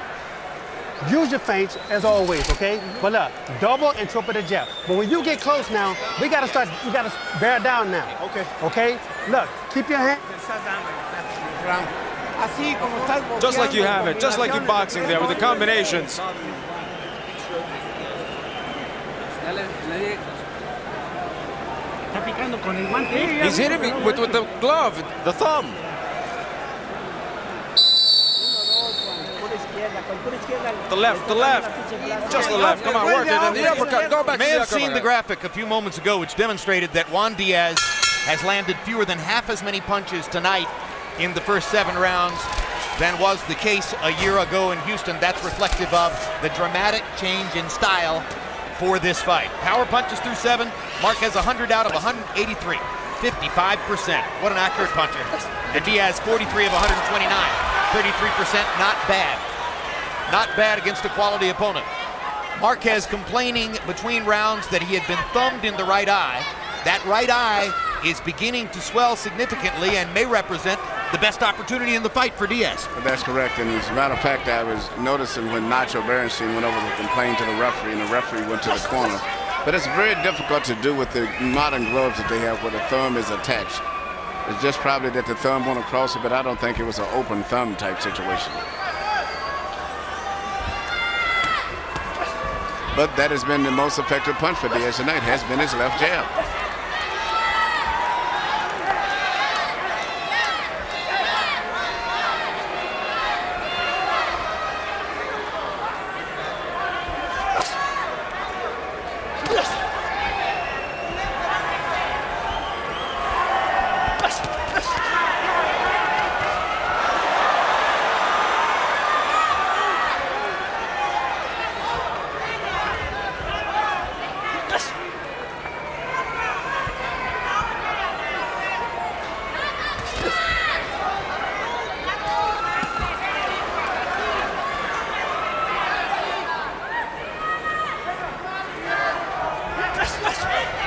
Use your feints as always, okay? But look, double and triple the jab. But when you get close now, we gotta bear down now. Okay. Okay? Look, keep your hand. Just like you have it, just like you boxing there with the combinations. He's hitting me with the glove, the thumb. The left, just the left. Come on, work it. And the uppercut, go back to the uppercut. You may have seen the graphic a few moments ago, which demonstrated that Juan Diaz has landed fewer than half as many punches tonight in the first 7 rounds than was the case a year ago in Houston. That's reflective of the dramatic change in style for this fight. Power punches through 7. Marquez 100 out of 183. 55%. What an accurate puncher. And Diaz, 43 of 129. 33%, not bad. Not bad against a quality opponent. Marquez complaining between rounds that he had been thumbed in the right eye. That right eye is beginning to swell significantly and may represent the best opportunity in the fight for Diaz. That's correct, and as a matter of fact, I was noticing when Nacho Berenstein went over to complain to the referee, and the referee went to the corner. But it's very difficult to do with the modern gloves that they have where the thumb is attached. It's just probably that the thumb went across it, but I don't think it was an open thumb type situation. But that has been the most effective punch for Diaz tonight, has been his left jab.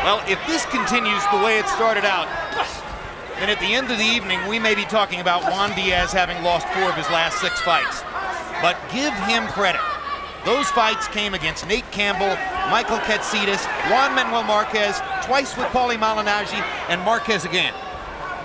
Well, if this continues the way it started out, then at the end of the evening, we may be talking about Juan Diaz having lost 4 of his last 6 fights. But give him credit. Those fights came against Nate Campbell, Michael Katsidis, Juan Manuel Marquez, twice with Paulie Malignaggi, and Marquez again.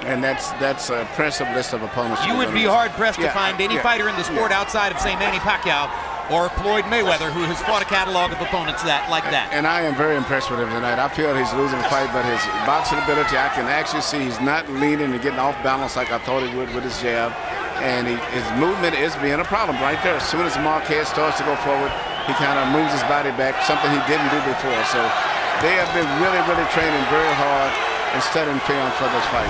And that's a impressive list of opponents. You would be hard-pressed to find any fighter in the sport outside of, say, Manny Pacquiao or Floyd Mayweather who has fought a catalog of opponents like that. And I am very impressed with him tonight. I feel he's losing the fight, but his boxing ability, I can actually see he's not leaning and getting off balance like I thought he would with his jab. And his movement is being a problem right there. As soon as Marquez starts to go forward, he kind of moves his body back, something he didn't do before. So they have been really, really training very hard and studying film for this fight.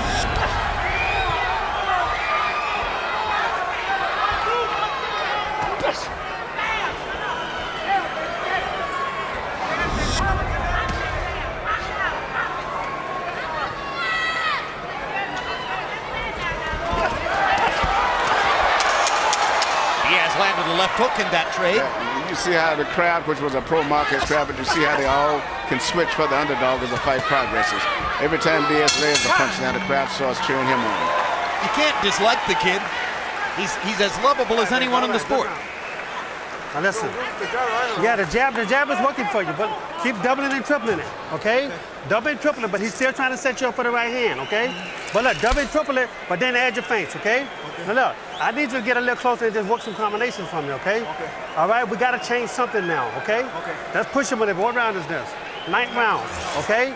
Landed a left hook in that trade. Yeah, you see how the crowd, which was a pro-Marquez crowd, but you see how they all can switch for the underdog as the fight progresses. Every time Diaz lands a punch, now the crowd starts cheering him on. You can't dislike the kid. He's as lovable as anyone in the sport. Now listen, yeah, the jab is working for you, but keep doubling and tripling it, okay? Double and triple it, but he's still trying to set you up for the right hand, okay? But look, double and triple it, but then add your feints, okay? Now look, I need you to get a little closer and just work some combinations from me, okay? All right, we got to change something now, okay? Let's push him with it. What round is this? 9th round, okay?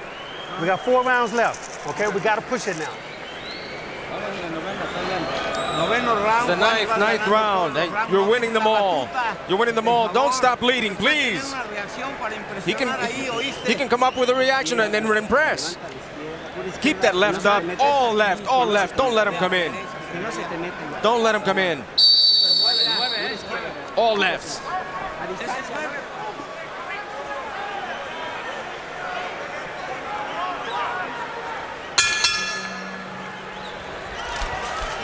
We got 4 rounds left, okay? We got to push it now. The ninth round. You're winning them all. You're winning them all. Don't stop leading, please. He can come up with a reaction and then impress. Keep that left up. All left, all left. Don't let him come in. Don't let him come in. All lefts.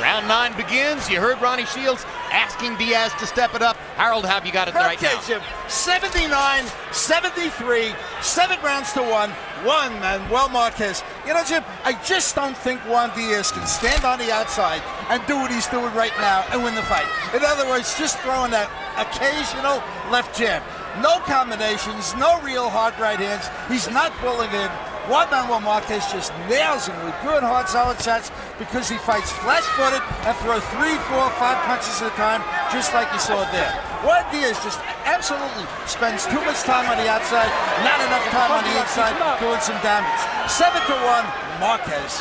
Round 9 begins. You heard Ronnie Shields asking Diaz to step it up. Harold, how have you got it right now? Jim, 79-73, 7 rounds to 1. Manuel Marquez. You know, Jim, I just don't think Juan Diaz can stand on the outside and do what he's doing right now and win the fight. In other words, just throwing that occasional left jab. No combinations, no real hard right hands. He's not pulling in. Juan Manuel Marquez just nails him with good, hard, solid shots because he fights flat-footed and throws 3, 4, 5 punches at a time, just like you saw there. Juan Diaz just absolutely spends too much time on the outside, not enough time on the inside, doing some damage. 7-1, Marquez.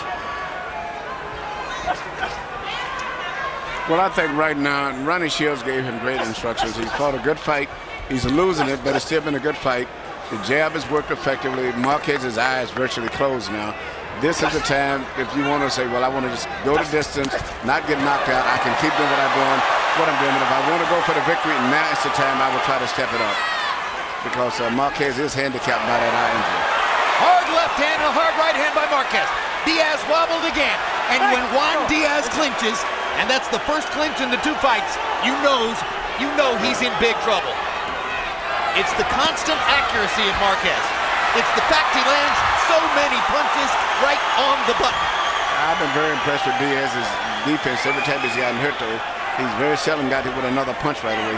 Well, I think right now, Ronnie Shields gave him great instructions. He fought a good fight. He's losing it, but it's still been a good fight. The jab has worked effectively. Marquez's eye is virtually closed now. This is the time, if you want to say, well, I want to just go the distance, not get knocked out. I can keep doing what I'm doing. And if I want to go for the victory, now is the time I will try to step it up. Because Marquez is handicapped by that eye injury. Hard left hand and a hard right hand by Marquez. Diaz wobbled again. And when Juan Diaz clinches, and that's the first clinch in the two fights, you know he's in big trouble. It's the constant accuracy of Marquez. It's the fact he lands so many punches right on the button. I've been very impressed with Diaz's defense. Every time he's gotten hurt, though, he's very seldom got hit with another punch right away,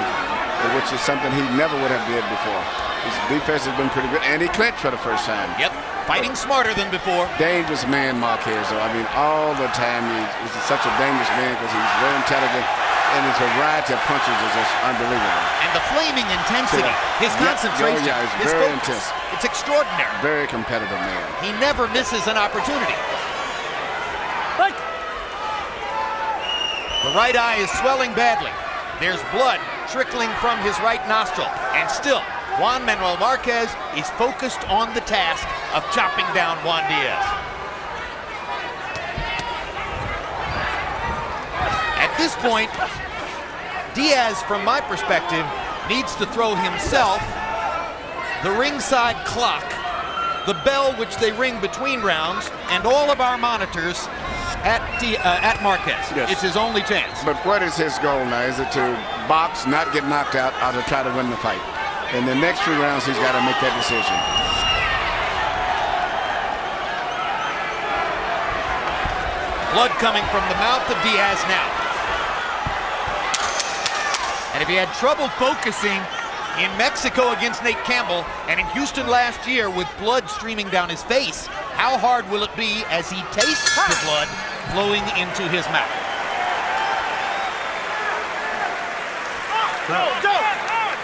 which is something he never would have did before. His defense has been pretty good, and he clinched for the first time. Yep, fighting smarter than before. Dangerous man, Marquez, though. I mean, all the time he's such a dangerous man because he's very intelligent, and his variety of punches is just unbelievable. And the flaming intensity, his concentration, it's his very focus, intense. it's extraordinary. Very competitive man. He never misses an opportunity. The right eye is swelling badly. There's blood trickling from his right nostril. And still, Juan Manuel Marquez is focused on the task of chopping down Juan Diaz. At this point, Diaz, from my perspective, needs to throw himself, the ringside clock, the bell which they ring between rounds, and all of our monitors at Marquez. Yes. It's his only chance. But what is his goal now? Is it to box, not get knocked out, or to try to win the fight? In the next 3 rounds, he's got to make that decision. Blood coming from the mouth of Diaz now. And if he had trouble focusing in Mexico against Nate Campbell and in Houston last year with blood streaming down his face, how hard will it be as he tastes the blood flowing into his mouth?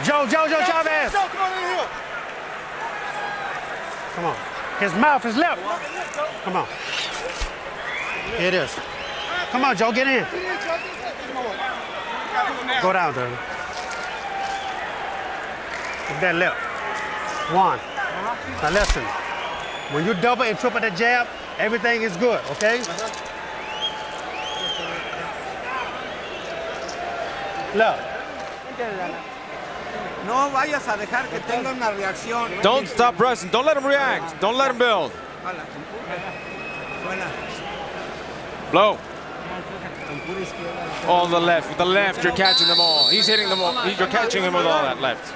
Joe Chavez. Come on. His mouth is left. Come on. Here it is. Come on, Joe, get in. Go down, Dirty. With that left. One. Now listen. When you double and triple the jab, everything is good, okay? Look. No vayas a dejar que tenga una reacción. Don't stop pressing. Don't let him react. Don't let him build. Blow. All the left. With the left, you're catching them all. He's hitting them all. You're catching him with all that left.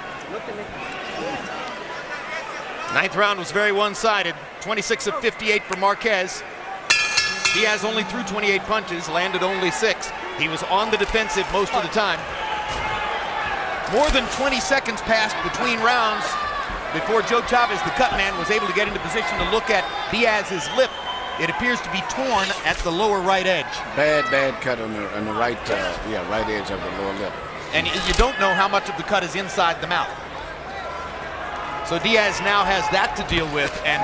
Ninth round was very one-sided. 26 of 58 for Marquez. Diaz only threw 28 punches, landed only 6. He was on the defensive most of the time. More than 20 seconds passed between rounds before Joe Chavez, the cut man, was able to get into position to look at Diaz's lip. It appears to be torn at the lower right edge. Bad cut on the right, right edge of the lower lip. And you don't know how much of the cut is inside the mouth. So Diaz now has that to deal with, and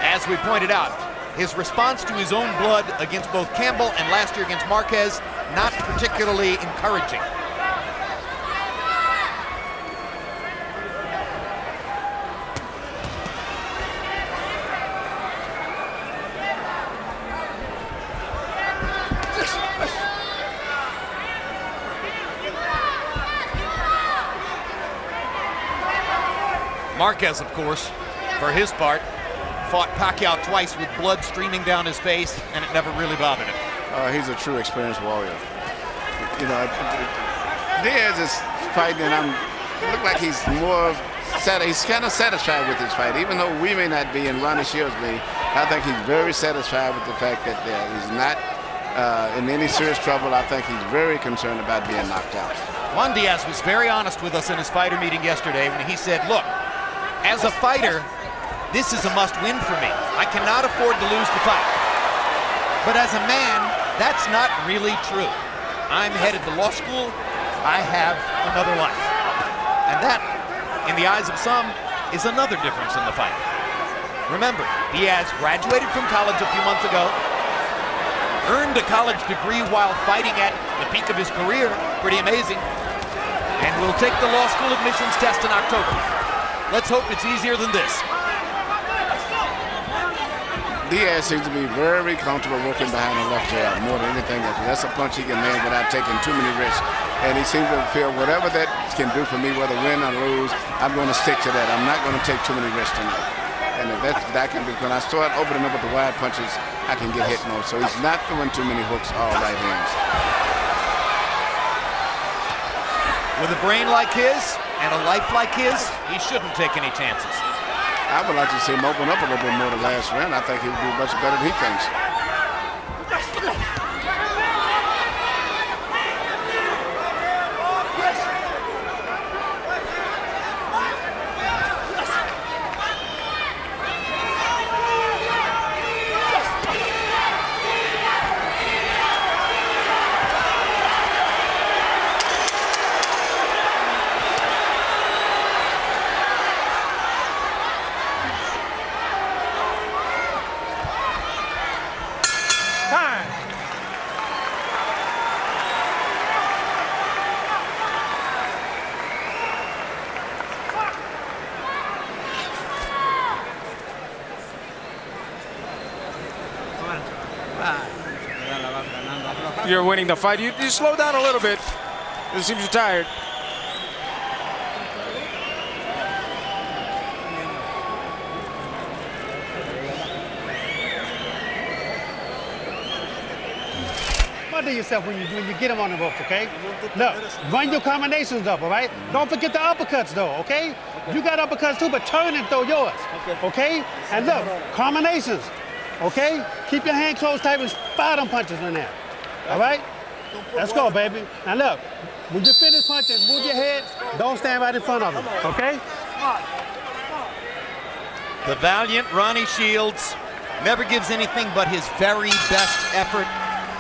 as we pointed out, his response to his own blood against both Campbell and last year against Marquez, not particularly encouraging. Marquez, of course, for his part, fought Pacquiao twice with blood streaming down his face, and it never really bothered him. He's a true experienced warrior. You know, Diaz is fighting, and it looks like he's he's kind of satisfied with his fight, even though we may not be and Ronnie Shields may. I think he's very satisfied with the fact that he's not in any serious trouble. I think he's very concerned about being knocked out. Juan Diaz was very honest with us in his fighter meeting yesterday when he said, look, as a fighter, this is a must-win for me. I cannot afford to lose the fight. But as a man, that's not really true. I'm headed to law school. I have another life. And that, in the eyes of some, is another difference in the fight. Remember, Diaz graduated from college a few months ago, earned a college degree while fighting at the peak of his career. Pretty amazing. And will take the law school admissions test in October. Let's hope it's easier than this. Diaz seems to be very comfortable working behind the left jab more than anything else. That's a punch he can land without taking too many risks. And he seems to feel whatever that can do for me, whether win or lose, I'm going to stick to that. I'm not going to take too many risks tonight. and if that can be, when I start opening up with the wide punches, I can get hit more. So he's not throwing too many hooks, all right hands. With a brain like his and a life like his, he shouldn't take any chances. I would like to see him open up a little bit more the last round. I think he would do much better than he thinks. You're winning the fight. You slow down a little bit. It seems you're tired. Mother yourself when you get them on the ropes, okay? Look, run your combinations up, all right? Don't forget the uppercuts, though, okay? You got uppercuts too, but turn and throw yours, okay? And look, combinations, okay? Keep your hand closed tight and fire them punches in there, all right? Let's go, baby. Now look, when you finish punching, move your head. Don't stand right in front of them, okay? The valiant Ronnie Shields never gives anything but his very best effort.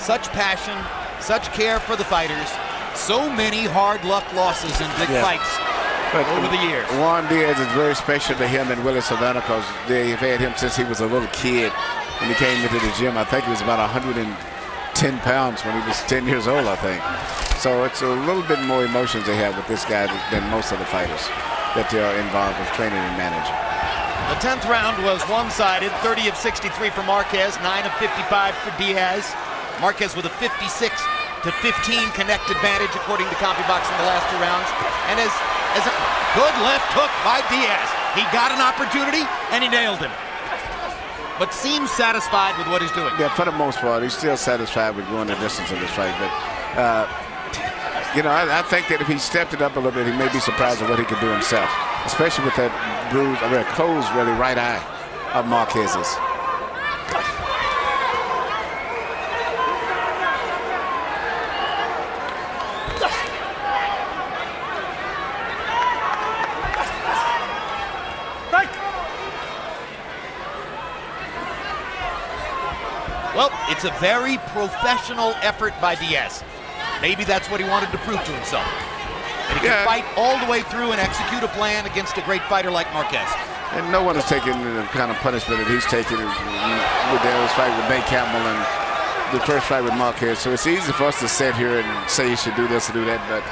Such passion, such care for the fighters. So many hard luck losses in big fights over the years. Juan Diaz is very special to him and Willie Savannah because they've had him since he was a little kid. When he came into the gym, I think he was about 110 pounds when he was 10 years old, I think. So it's a little bit more emotions they have with this guy than most of the fighters that they are involved with training and managing. The 10th round was one-sided, 30 of 63 for Marquez, 9 of 55 for Diaz. Marquez with a 56-15 connect advantage according to CompuBox in the last 2 rounds. And as a good left hook by Diaz. He got an opportunity and he nailed him. But seems satisfied with what he's doing. Yeah, for the most part, he's still satisfied with going the distance of this fight. But, you know, I think that if he stepped it up a little bit, he may be surprised at what he could do himself, especially with that bruise, or that closed, really, right eye of Marquez's. Well, it's a very professional effort by Diaz. Maybe that's what he wanted to prove to himself. That he can fight all the way through and execute a plan against a great fighter like Marquez. And no one is taking the kind of punishment that he's taking with his fight with Nate Campbell and the first fight with Marquez. So it's easy for us to sit here and say he should do this or do that, but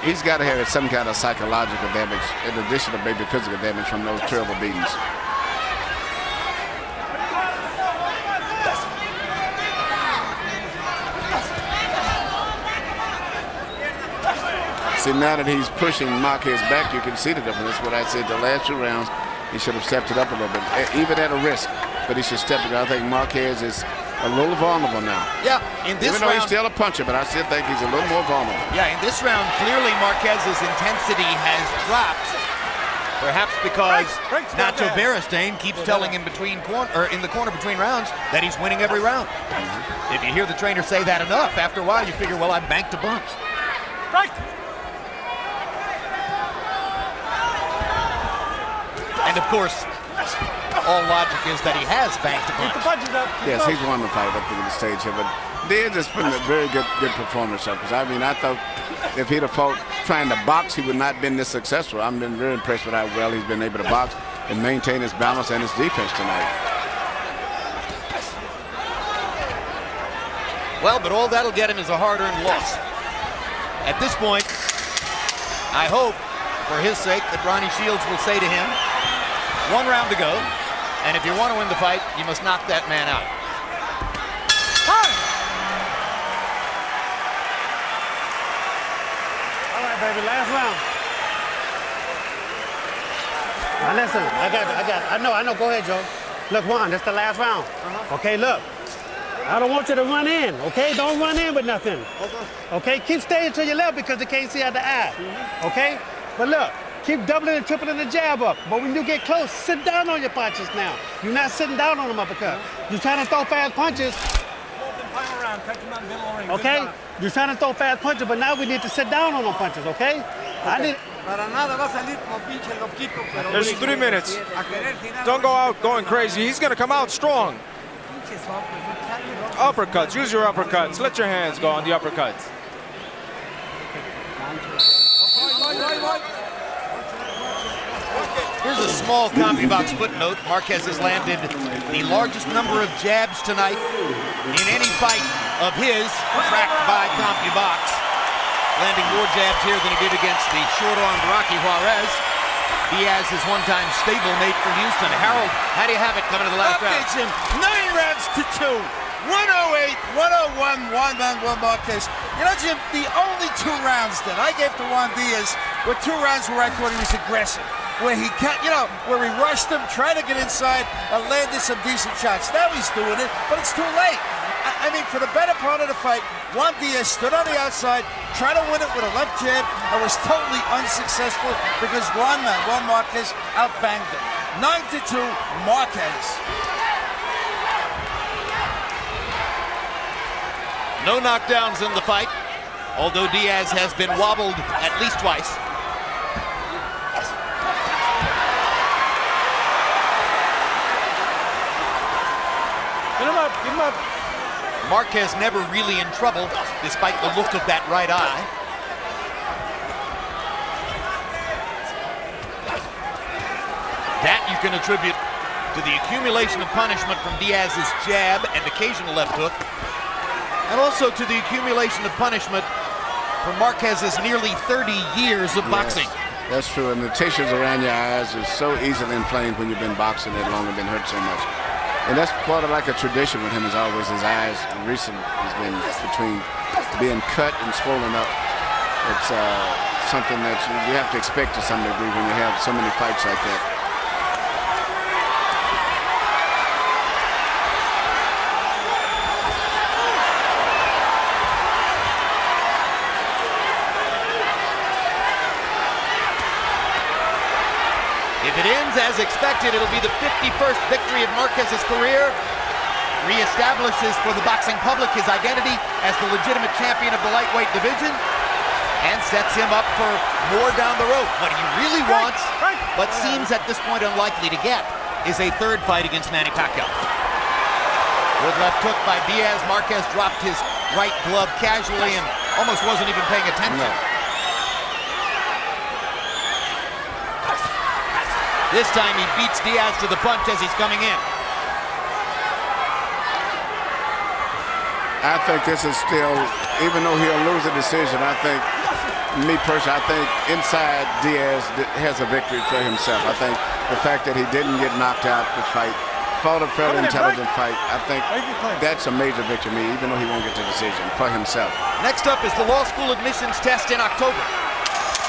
he's got to have some kind of psychological damage in addition to maybe physical damage from those terrible beatings. See, now that he's pushing Marquez back, you can see the difference. That's what I said the last 2 rounds. He should have stepped it up a little bit, even at a risk. But he should step it up. I think Marquez is a little vulnerable now. Yeah, in this even though round, he's still a puncher, but I still think he's a little more vulnerable. Yeah, in this round, clearly Marquez's intensity has dropped. Perhaps because Nacho Beristain keeps telling him in the corner between rounds that he's winning every round. If you hear the trainer say that enough, after a while you figure, well, I banked a bunch. And of course, all logic is that he has banked a bunch. Yes, he's won the fight up to the stage here, but Diaz has put in a very good performance up. Because I mean, I thought if he'd have fought trying to box, he would not have been this successful. I've been very impressed with how well he's been able to box and maintain his balance and his defense tonight. Well, but all that'll get him is a hard-earned loss. At this point, I hope, for his sake, that Ronnie Shields will say to him, 1 round to go, and if you want to win the fight, you must knock that man out. All right, baby, last round. Now listen, I know. Go ahead, Joe. Look, Juan, that's the last round. Okay, look. I don't want you to run in, okay? Don't run in with nothing. Okay, keep staying to your left because they can't see out the eye. Okay? But look, keep doubling and tripling the jab up. But when you get close, sit down on your punches now. You're not sitting down on them uppercut. You're trying to throw fast punches. Okay? You're trying to throw fast punches, but now we need to sit down on them punches, okay? There's 3 minutes. Don't go out going crazy. He's going to come out strong. Uppercuts. Use your uppercuts. Let your hands go on the uppercuts. Here's a small CompuBox footnote. Marquez has landed the largest number of jabs tonight in any fight of his, tracked by CompuBox. Landing more jabs here than he did against the short-armed Rocky Juarez. Diaz, his one-time stablemate from Houston. Harold, how do you have it coming to the last round? Jim. 9 rounds to 2. 108, 101, Juan Manuel Marquez. You know, Jim, the only 2 rounds that I gave to Juan Diaz were 2 rounds where I thought he was aggressive. Where he can't, where he rushed him, tried to get inside, and landed some decent shots. Now he's doing it, but it's too late. I mean, for the better part of the fight, Juan Diaz stood on the outside, tried to win it with a left jab, and was totally unsuccessful because Juan Manuel Marquez outbanged him. 9-2, Marquez. No knockdowns in the fight, although Diaz has been wobbled at least twice. Get him up, get him up. Marquez never really in trouble, despite the look of that right eye. That you can attribute to the accumulation of punishment from Diaz's jab and occasional left hook, and also to the accumulation of punishment from Marquez's nearly 30 years of boxing. That's true, and the tissues around your eyes is so easily inflamed when you've been boxing that long and been hurt so much. And that's part of like a tradition with him, is always his eyes. Recent has been between being cut and swollen up. It's something that you have to expect to some degree when you have so many fights like that. If it ends as expected, it'll be the 51st victory of Marquez's career, reestablishes for the boxing public his identity as the legitimate champion of the lightweight division, and sets him up for more down the road. What he really wants, but seems at this point unlikely to get, is a 3rd fight against Manny Pacquiao. Good left hook by Diaz. Marquez dropped his right glove casually and almost wasn't even paying attention. No. This time he beats Diaz to the punch as he's coming in. I think this is still, even though he'll lose a decision, I think, me personally, I think inside Diaz has a victory for himself. I think the fact that he didn't get knocked out this fight, fought a fairly intelligent fight, I think that's a major victory to me, even though he won't get the decision, for himself. Next up is the law school admissions test in October.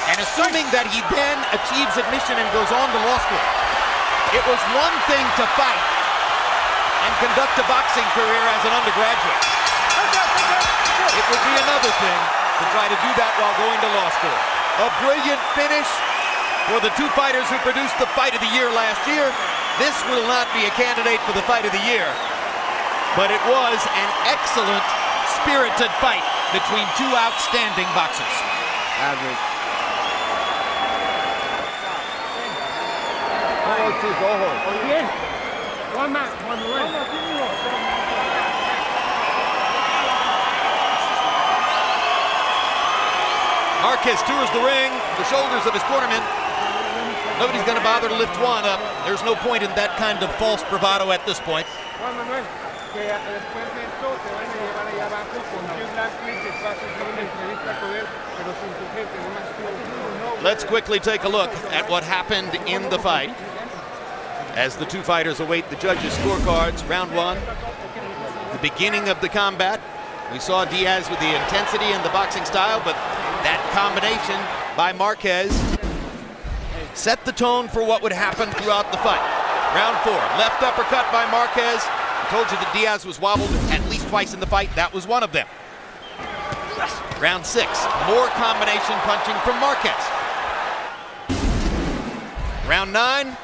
And assuming that he then achieves admission and goes on to law school, it was one thing to fight and conduct a boxing career as an undergraduate. It would be another thing to try to do that while going to law school. A brilliant finish for the 2 fighters who produced the fight of the year last year. This will not be a candidate for the fight of the year, but it was an excellent, spirited fight between 2 outstanding boxers. I agree. Marquez tours the ring, the shoulders of his cornermen. Nobody's going to bother to lift Juan up. There's no point in that kind of false bravado at this point. Manuel, que después de esto te van a llevar allá abajo con Diaz que vas a hacer una entrevista con él, pero sin tu gente, no más tú. Let's quickly take a look at what happened in the fight as the 2 fighters await the judges' scorecards. Round 1, the beginning of the combat. We saw Diaz with the intensity and the boxing style, but that combination by Marquez set the tone for what would happen throughout the fight. Round 4, left uppercut by Marquez. I told you that Diaz was wobbled at least twice in the fight. That was one of them. Round 6, more combination punching from Marquez. Round 9,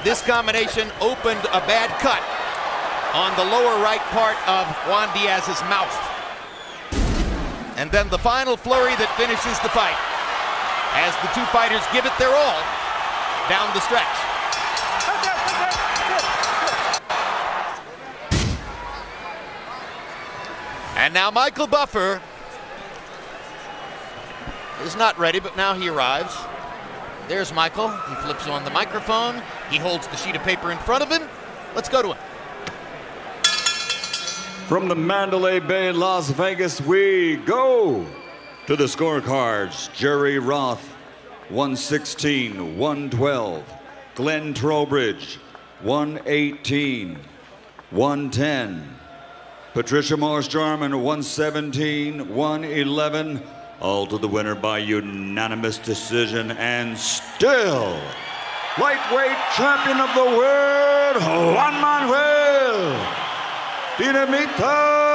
this combination opened a bad cut on the lower right part of Juan Diaz's mouth. And then the final flurry that finishes the fight as the two fighters give it their all down the stretch. And now Michael Buffer is not ready, but now he arrives. There's Michael. He flips on the microphone. He holds the sheet of paper in front of him. Let's go to him. From the Mandalay Bay, Las Vegas, we go to the scorecards. Jerry Roth, 116, 112. Glenn Trowbridge, 118, 110. Patricia Morris-Jarman, 117, 111. All to the winner by unanimous decision, and still lightweight champion of the world, Juan Manuel Dinamita